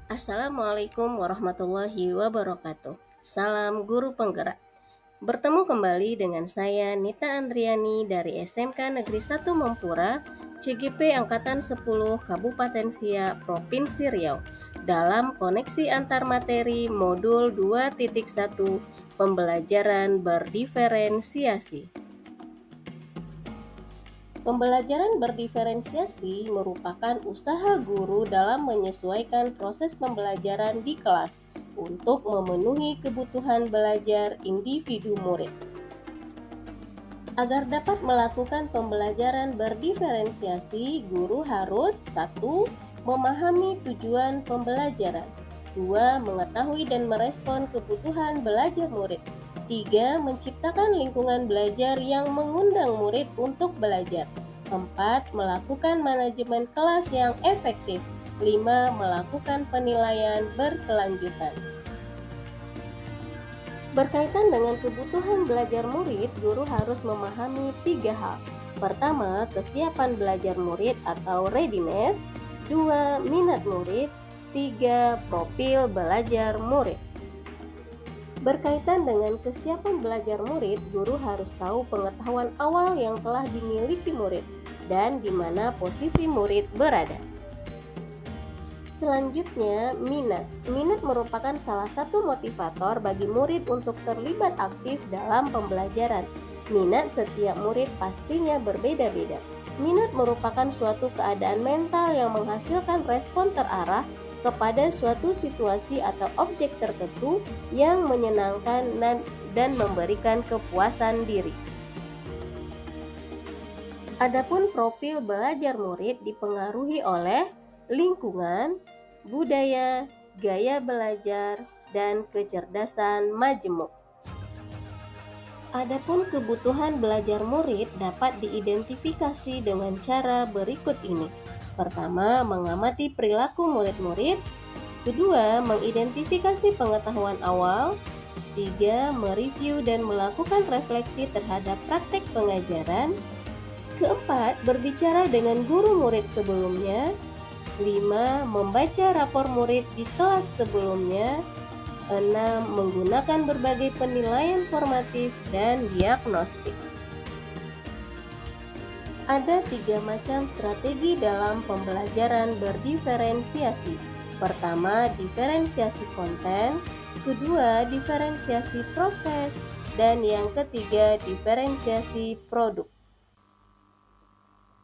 Assalamualaikum warahmatullahi wabarakatuh. Salam guru penggerak. Bertemu kembali dengan saya Nita Andriani dari SMK Negeri 1 Mempura, CGP Angkatan 10 Kabupaten Siak, Provinsi Riau, dalam koneksi antar materi modul 2.1 pembelajaran berdiferensiasi. Pembelajaran berdiferensiasi merupakan usaha guru dalam menyesuaikan proses pembelajaran di kelas untuk memenuhi kebutuhan belajar individu murid. Agar dapat melakukan pembelajaran berdiferensiasi, guru harus 1. Memahami tujuan pembelajaran, 2. Mengetahui dan merespon kebutuhan belajar murid, 3. Menciptakan lingkungan belajar yang mengundang murid untuk belajar, 4. Melakukan manajemen kelas yang efektif, 5. Melakukan penilaian berkelanjutan. Berkaitan dengan kebutuhan belajar murid, guru harus memahami 3 hal. Pertama, kesiapan belajar murid atau readiness, 2. Minat murid, 3. Profil belajar murid. Berkaitan dengan kesiapan belajar murid, guru harus tahu pengetahuan awal yang telah dimiliki murid dan di mana posisi murid berada. Selanjutnya, minat. Minat merupakan salah satu motivator bagi murid untuk terlibat aktif dalam pembelajaran. Minat setiap murid pastinya berbeda-beda. Minat merupakan suatu keadaan mental yang menghasilkan respon terarah kepada suatu situasi atau objek tertentu yang menyenangkan dan memberikan kepuasan diri. Adapun profil belajar murid dipengaruhi oleh lingkungan, budaya, gaya belajar, dan kecerdasan majemuk. Adapun kebutuhan belajar murid dapat diidentifikasi dengan cara berikut ini. Pertama, mengamati perilaku murid-murid. Kedua, mengidentifikasi pengetahuan awal. 3. Mereview dan melakukan refleksi terhadap praktek pengajaran. Keempat, berbicara dengan guru murid sebelumnya. 5. Membaca rapor murid di kelas sebelumnya. 6. Menggunakan berbagai penilaian formatif dan diagnostik. Ada 3 macam strategi dalam pembelajaran berdiferensiasi. Pertama, diferensiasi konten. Kedua, diferensiasi proses. Dan yang ketiga, diferensiasi produk.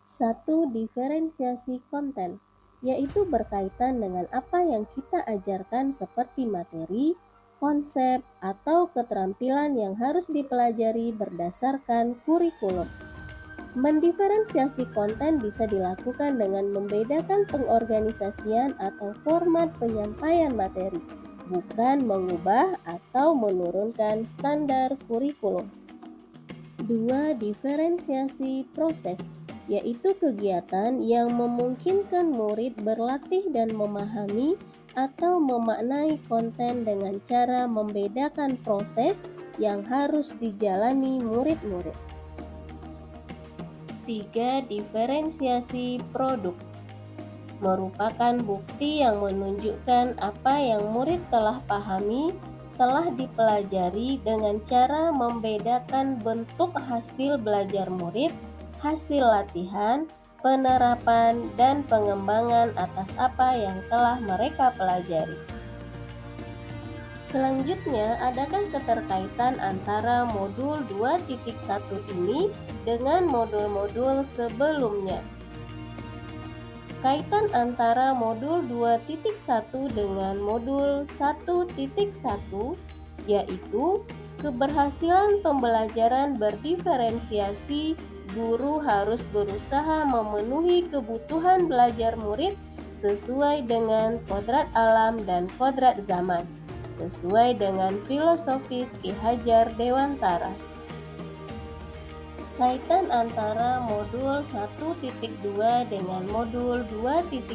1. Diferensiasi konten, yaitu berkaitan dengan apa yang kita ajarkan seperti materi, konsep, atau keterampilan yang harus dipelajari berdasarkan kurikulum. Mendiferensiasi konten bisa dilakukan dengan membedakan pengorganisasian atau format penyampaian materi, bukan mengubah atau menurunkan standar kurikulum. 2. Diferensiasi proses, yaitu kegiatan yang memungkinkan murid berlatih dan memahami atau memaknai konten dengan cara membedakan proses yang harus dijalani murid-murid. 3. Diferensiasi produk merupakan bukti yang menunjukkan apa yang murid telah pahami, telah dipelajari dengan cara membedakan bentuk hasil belajar murid, hasil latihan, penerapan, dan pengembangan atas apa yang telah mereka pelajari. Selanjutnya, adakah keterkaitan antara modul 2.1 ini dengan modul-modul sebelumnya? Kaitan antara modul 2.1 dengan modul 1.1 yaitu keberhasilan pembelajaran berdiferensiasi. Guru harus berusaha memenuhi kebutuhan belajar murid sesuai dengan kodrat alam dan kodrat zaman, sesuai dengan filosofis Ki Hajar Dewantara. Kaitan antara modul 1.2 dengan modul 2.1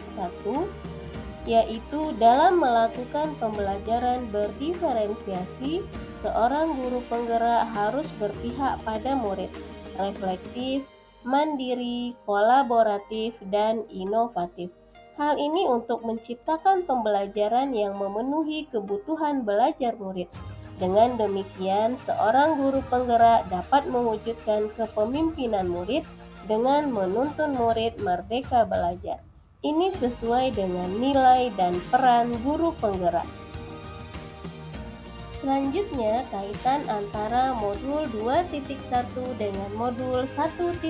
yaitu dalam melakukan pembelajaran berdiferensiasi, seorang guru penggerak harus berpihak pada murid, reflektif, mandiri, kolaboratif, dan inovatif. Hal ini untuk menciptakan pembelajaran yang memenuhi kebutuhan belajar murid. Dengan demikian, seorang guru penggerak dapat mewujudkan kepemimpinan murid dengan menuntun murid merdeka belajar. Ini sesuai dengan nilai dan peran guru penggerak. Selanjutnya, kaitan antara modul 2.1 dengan modul 1.3.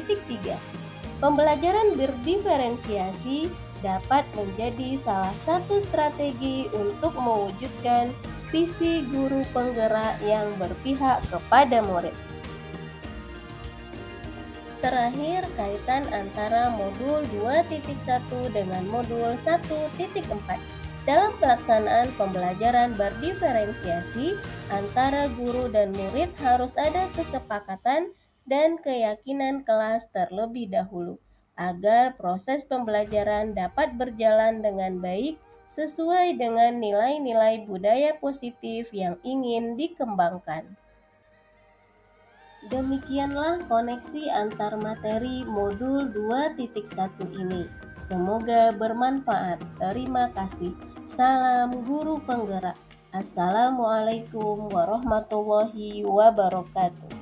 Pembelajaran berdiferensiasi dapat menjadi salah satu strategi untuk mewujudkan visi guru penggerak yang berpihak kepada murid. Terakhir, kaitan antara modul 2.1 dengan modul 1.4. Dalam pelaksanaan pembelajaran berdiferensiasi, antara guru dan murid harus ada kesepakatan dan keyakinan kelas terlebih dahulu, agar proses pembelajaran dapat berjalan dengan baik sesuai dengan nilai-nilai budaya positif yang ingin dikembangkan. Demikianlah koneksi antar materi modul 2.1 ini. Semoga bermanfaat. Terima kasih. Salam guru penggerak. Assalamualaikum warahmatullahi wabarakatuh.